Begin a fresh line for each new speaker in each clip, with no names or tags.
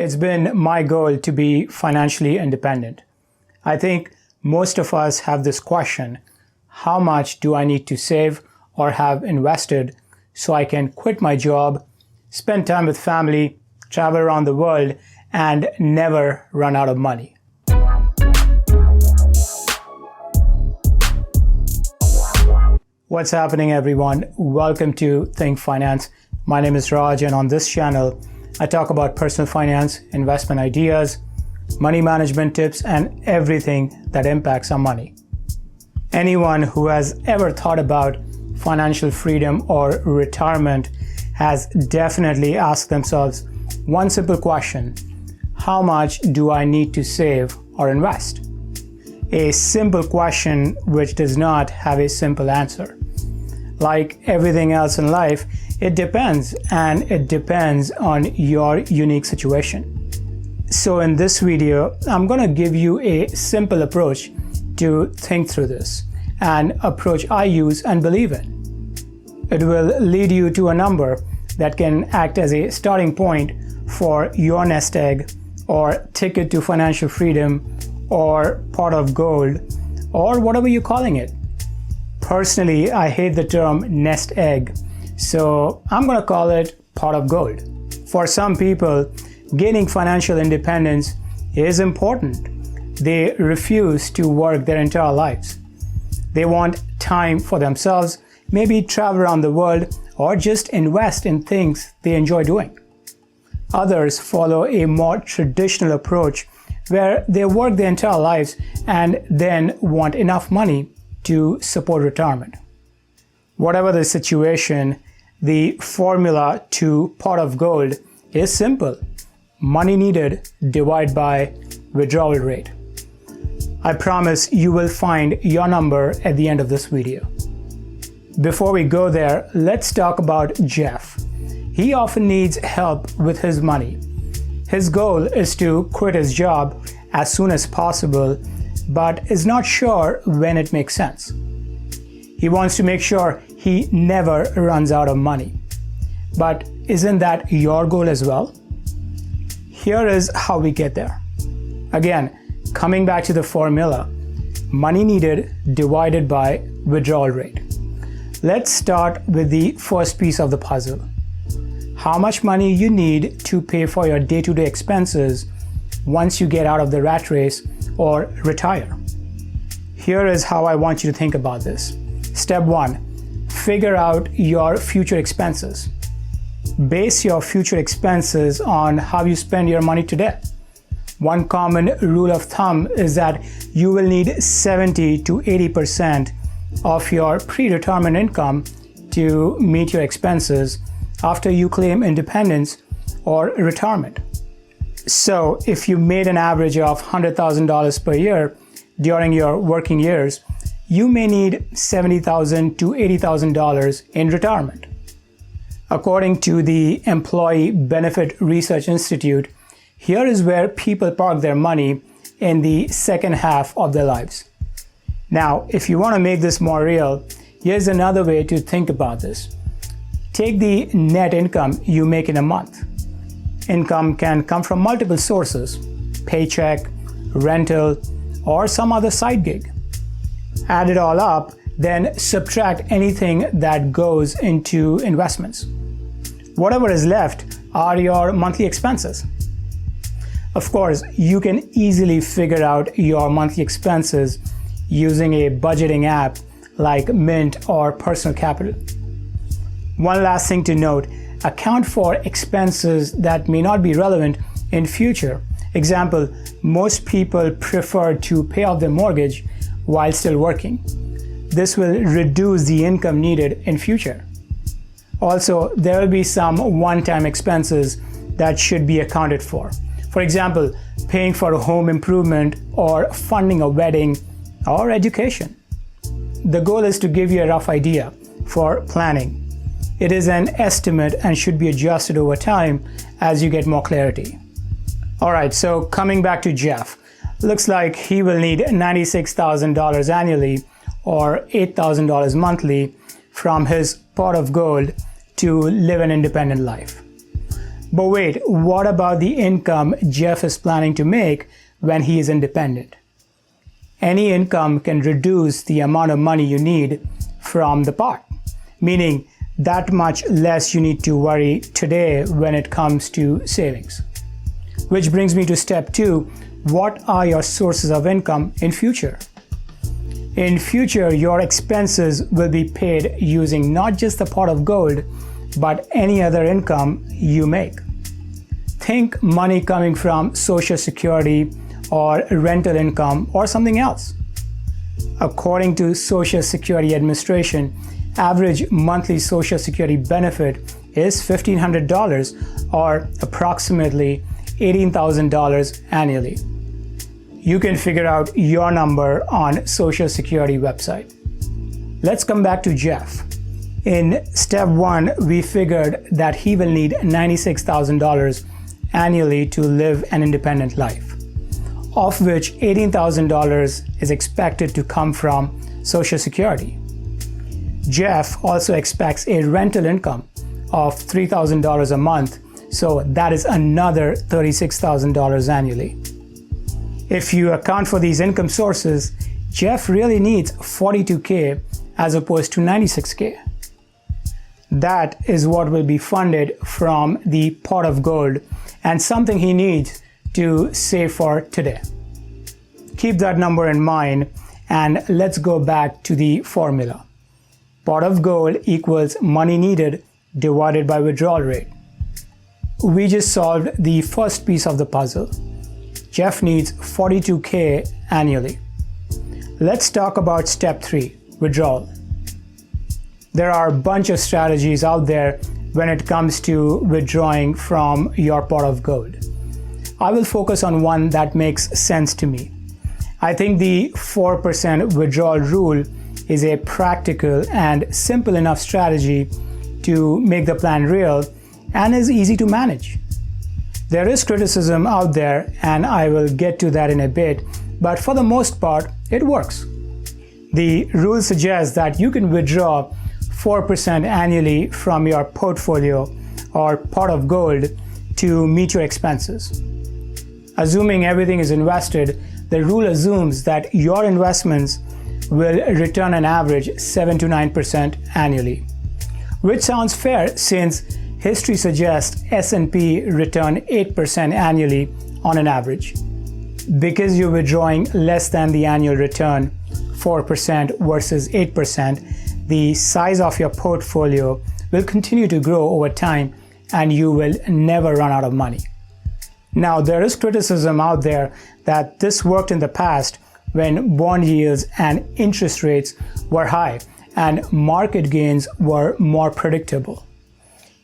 It's been my goal to be financially independent. I think most of us have this question: how much do I need to save or have invested so I can quit my job, spend time with family, travel around the world, and never run out of money? What's happening, everyone? Welcome to Think Finance. My name is Raj, and on this channel, I talk about personal finance, investment ideas, money management tips, and everything that impacts our money. Anyone who has ever thought about financial freedom or retirement has definitely asked themselves one simple question: how much do I need to save or invest? A simple question which does not have a simple answer. Like everything else in life, it depends, and it depends on your unique situation. So in this video, I'm going to give you a simple approach to think through this, an approach I use and believe in. It will lead you to a number that can act as a starting point for your nest egg, or ticket to financial freedom, or pot of gold, or whatever you're calling it. Personally, I hate the term nest egg, so I'm going to call it pot of gold. For some people, gaining financial independence is important. They refuse to work their entire lives. They want time for themselves, maybe travel around the world, or just invest in things they enjoy doing. Others follow a more traditional approach where they work their entire lives and then want enough money to support retirement. Whatever the situation, the formula to pot of gold is simple: money needed divided by withdrawal rate. I promise you will find your number at the end of this video. Before we go there, let's talk about Jeff. He often needs help with his money. His goal is to quit his job as soon as possible, but is not sure when it makes sense. He wants to make sure he never runs out of money. But isn't that your goal as well? Here is how we get there. Again, coming back to the formula: money needed divided by withdrawal rate. Let's start with the first piece of the puzzle: how much money you need to pay for your day-to-day expenses once you get out of the rat race or retire. Here is how I want you to think about this. Step 1, figure out your future expenses. Base your future expenses on how you spend your money today. One common rule of thumb is that you will need 70 to 80% of your pre-retirement income to meet your expenses after you claim independence or retirement. So if you made an average of $100,000 per year during your working years, you may need $70,000 to $80,000 in retirement. According to the Employee Benefit Research Institute, here is where people park their money in the second half of their lives. Now, if you want to make this more real, here's another way to think about this. Take the net income you make in a month. Income can come from multiple sources: paycheck, rental, or some other side gig. Add it all up, then subtract anything that goes into investments. Whatever is left are your monthly expenses. Of course, you can easily figure out your monthly expenses using a budgeting app like Mint or Personal Capital. One last thing to note: account for expenses that may not be relevant in future. Example, most people prefer to pay off their mortgage while still working. This will reduce the income needed in future. Also, there will be some one-time expenses that should be accounted for. For example, paying for a home improvement or funding a wedding or education. The goal is to give you a rough idea for planning. It is an estimate and should be adjusted over time as you get more clarity. All right, so coming back to Jeff, looks like he will need $96,000 annually or $8,000 monthly from his pot of gold to live an independent life. But wait, what about the income Jeff is planning to make when he is independent? Any income can reduce the amount of money you need from the pot, meaning that much less you need to worry today when it comes to savings. Which brings me to step 2. What are your sources of income in future? In future, your expenses will be paid using not just the pot of gold, but any other income you make. Think money coming from Social Security or rental income or something else. According to Social Security Administration, average monthly Social Security benefit is $1,500 or approximately $18,000 annually. You can figure out your number on Social Security website. Let's come back to Jeff. In step 1, we figured that he will need $96,000 annually to live an independent life, of which $18,000 is expected to come from Social Security. Jeff also expects a rental income of $3,000 a month, so that is another $36,000 annually. If you account for these income sources, Jeff really needs $42K as opposed to $96K. That is what will be funded from the pot of gold and something he needs to save for today. Keep that number in mind and let's go back to the formula. Pot of gold equals money needed divided by withdrawal rate. We just solved the first piece of the puzzle. Jeff needs $42K annually. Let's talk about step 3, withdrawal. There are a bunch of strategies out there when it comes to withdrawing from your pot of gold. I will focus on one that makes sense to me. I think the 4% withdrawal rule is a practical and simple enough strategy to make the plan real and is easy to manage. There is criticism out there, and I will get to that in a bit, but for the most part, it works. The rule suggests that you can withdraw 4% annually from your portfolio or pot of gold to meet your expenses. Assuming everything is invested, the rule assumes that your investments will return an average 7 to 9% annually, which sounds fair since history suggests S&P return 8% annually on an average. Because you're withdrawing less than the annual return, 4% versus 8%, the size of your portfolio will continue to grow over time and you will never run out of money. Now, there is criticism out there that this worked in the past when bond yields and interest rates were high and market gains were more predictable.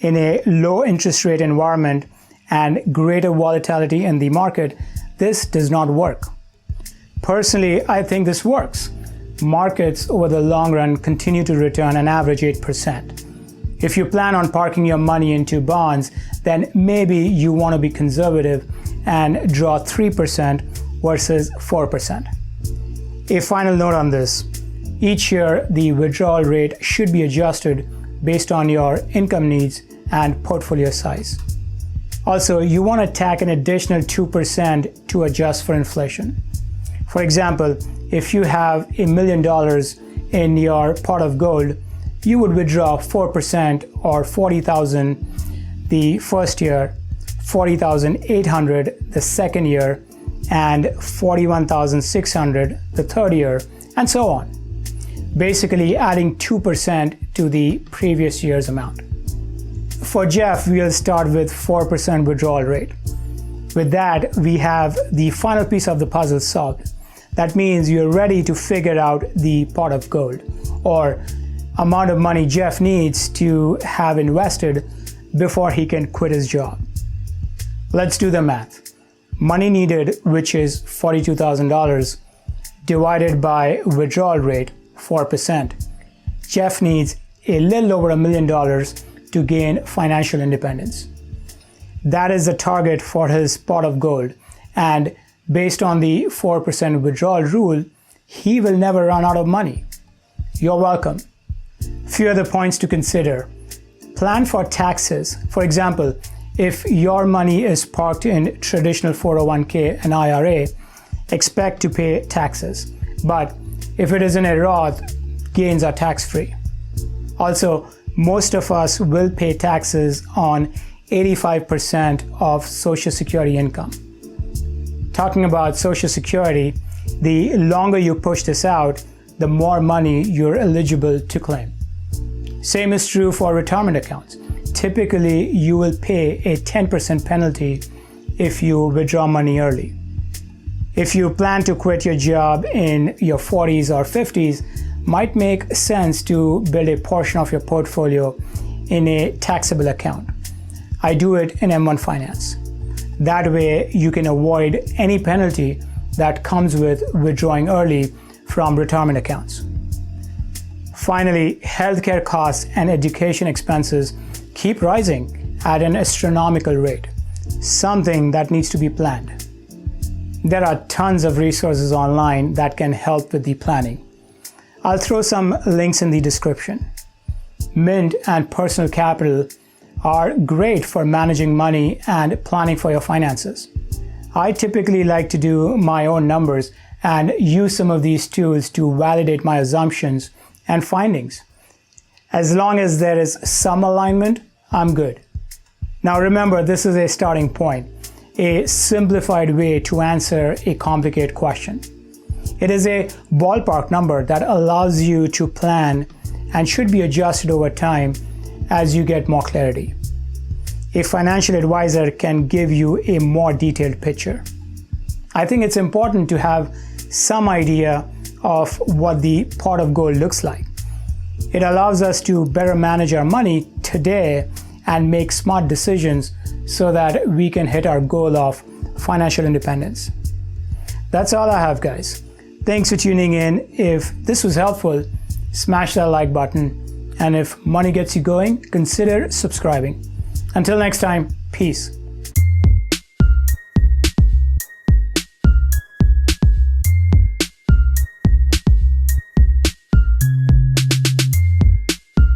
In a low interest rate environment and greater volatility in the market, this does not work. Personally, I think this works. Markets over the long run continue to return an average 8%. If you plan on parking your money into bonds, then maybe you want to be conservative and draw 3% versus 4%. A final note on this. Each year, the withdrawal rate should be adjusted based on your income needs and portfolio size. Also, you want to tack an additional 2% to adjust for inflation. For example, if you have $1 million in your pot of gold, you would withdraw 4% or $40,000 the first year, $40,800 the second year, and $41,600 the third year, and so on. Basically adding 2% to the previous year's amount. For Jeff, we'll start with 4% withdrawal rate. With that, we have the final piece of the puzzle solved. That means you're ready to figure out the pot of gold, or amount of money Jeff needs to have invested before he can quit his job. Let's do the math. Money needed, which is $42,000, divided by withdrawal rate, 4%. Jeff needs a little over $1 million to gain financial independence. That is the target for his pot of gold, and based on the 4% withdrawal rule, he will never run out of money. You're welcome. Few other points to consider. Plan for taxes. For example, If your money is parked in traditional 401k and IRA, expect to pay taxes. But if it is in a Roth, gains are tax-free. Also, most of us will pay taxes on 85% of Social Security income. Talking about Social Security, the longer you push this out, the more money you're eligible to claim. Same is true for retirement accounts. Typically, you will pay a 10% penalty if you withdraw money early. If you plan to quit your job in your 40s or 50s, might make sense to build a portion of your portfolio in a taxable account. I do it in M1 Finance. That way, you can avoid any penalty that comes with withdrawing early from retirement accounts. Finally, healthcare costs and education expenses keep rising at an astronomical rate, something that needs to be planned. There are tons of resources online that can help with the planning. I'll throw some links in the description. Mint and Personal Capital are great for managing money and planning for your finances. I typically like to do my own numbers and use some of these tools to validate my assumptions and findings. As long as there is some alignment, I'm good. Now remember, this is a starting point, a simplified way to answer a complicated question. It is a ballpark number that allows you to plan and should be adjusted over time as you get more clarity. A financial advisor can give you a more detailed picture. I think it's important to have some idea of what the pot of gold looks like. It allows us to better manage our money today and make smart decisions so that we can hit our goal of financial independence. That's all I have, guys. Thanks for tuning in. If this was helpful, smash that like button. And if money gets you going, consider subscribing. Until next time, peace.